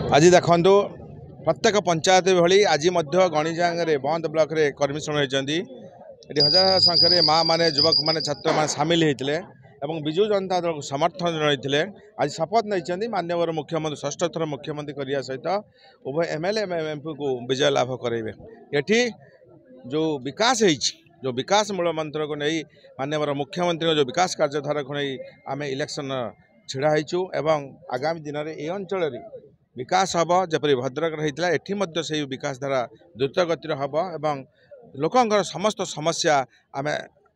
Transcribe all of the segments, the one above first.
आज देखु प्रत्येक पंचायत भली आज गणिजांगे बंद ब्लॉक रे कर्मी होती हजार संख्यार माँ मैंने युवक मैंने छात्र मैंने सामिल होते विजु जनता दल को समर्थन रही आज शपथ नहीं माननीय मुख्यमंत्री षष्ठ थर मुख्यमंत्री करने सहित उभय एमएलए एमपी को विजय लाभ करेंगे। ये जो विकास जो विकास मूल मंत्र को नहीं माननीय मुख्यमंत्री जो विकास कार्यधारा को नहीं आम इलेक्शन छिड़ा एवं आगामी दिन में ये अंचल विकास हम जपरी भद्रक रही से विकास धारा द्रुत गतिर हम एवं लोकंर समस्त समस्या आम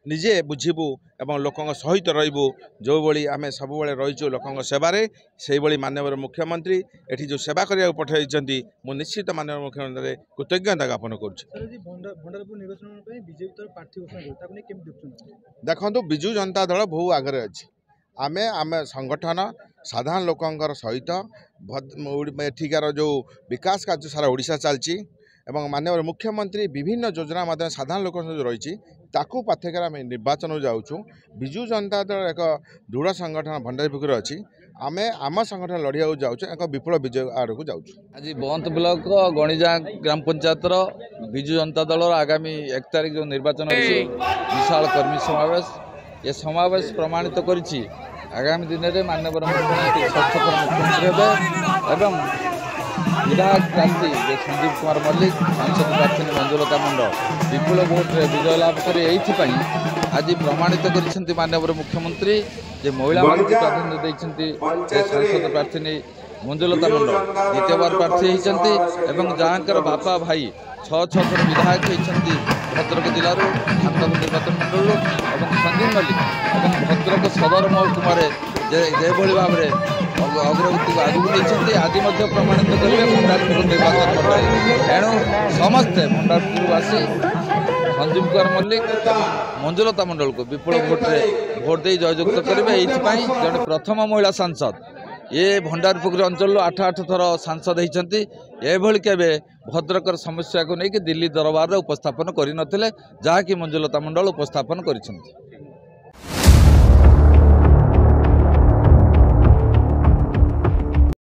निजे बुझीबू एवं लोकों सहित रहीबू जो भाई आम सब रहीचु लोकों सेवारे से भाई माननीय मुख्यमंत्री एठी जो सेवा करने पठाई मु निश्चित माननीय मुख्यमंत्री कृतज्ञता ज्ञापन कर। देखो विजु जनता दल बहु आगे अच्छी आमे आमे संगठन साधारण लोकंर सहित एठिकार जो विकास कार्य सारा ओडिशा चलती एवं माननीय मुख्यमंत्री विभिन्न योजना माध्यम साधारण लोक रही पाठ्यकार आम निर्वाचन जाऊँ। विजु जनता दल एक दृढ़ संगठन भंडारीपुर अच्छी आमे आम संगठन लड़िया जाऊँ एक विपुल विजय आड़ को जाऊँ। आज बंत ब्लॉक गणिजा ग्राम पंचायत विजु जनता दल आगामी 1 तारिख जो निर्वाचन अच्छी विशाल कर्मी समावेश ये समावेश प्रमाणित करिछि आगामी दिन में माननीय मुख्यमंत्री षष्ठ थर मुख्यमंत्री एवं विधायक प्रार्थी संजीव कुमार मल्लिक सांसद प्रार्थी मंजुलता मंडल विपुल भोट्रे विजय लाभ कर आज प्रमाणित कर माननीय मुख्यमंत्री जे महिला प्राधान्य देते सांसद प्रार्थी मंजुलता मंडल द्वितीय बार प्रार्थी होती जहाँकर बापा भाई 6 थर विधायक होती भद्रक जिलूर आंतरिक निर्वाचन मंडल और संजीव मल्लिक और भद्रक सदर महकुमार जेभली भाव में अग्रगति को आगू नहीं आज प्रमाणित करेंगे भंडारपुर निर्वाचन मंडल एणु समस्ते भंडारपुर आसी संजीव कुमार मल्लिक मंजुलता मंडल को विपुल भोट्रे भोट दे जययुक्त करेंगे। ये जड़े प्रथम महिला सांसद ये भंडारपुर अंचल 8 थर सांसद होती एभली केबे भद्रकर समस्या को लेकिन दिल्ली दरबार उपस्थापन कर नथिले जहाँकि मंजुलता मंडल उपस्थापन कर।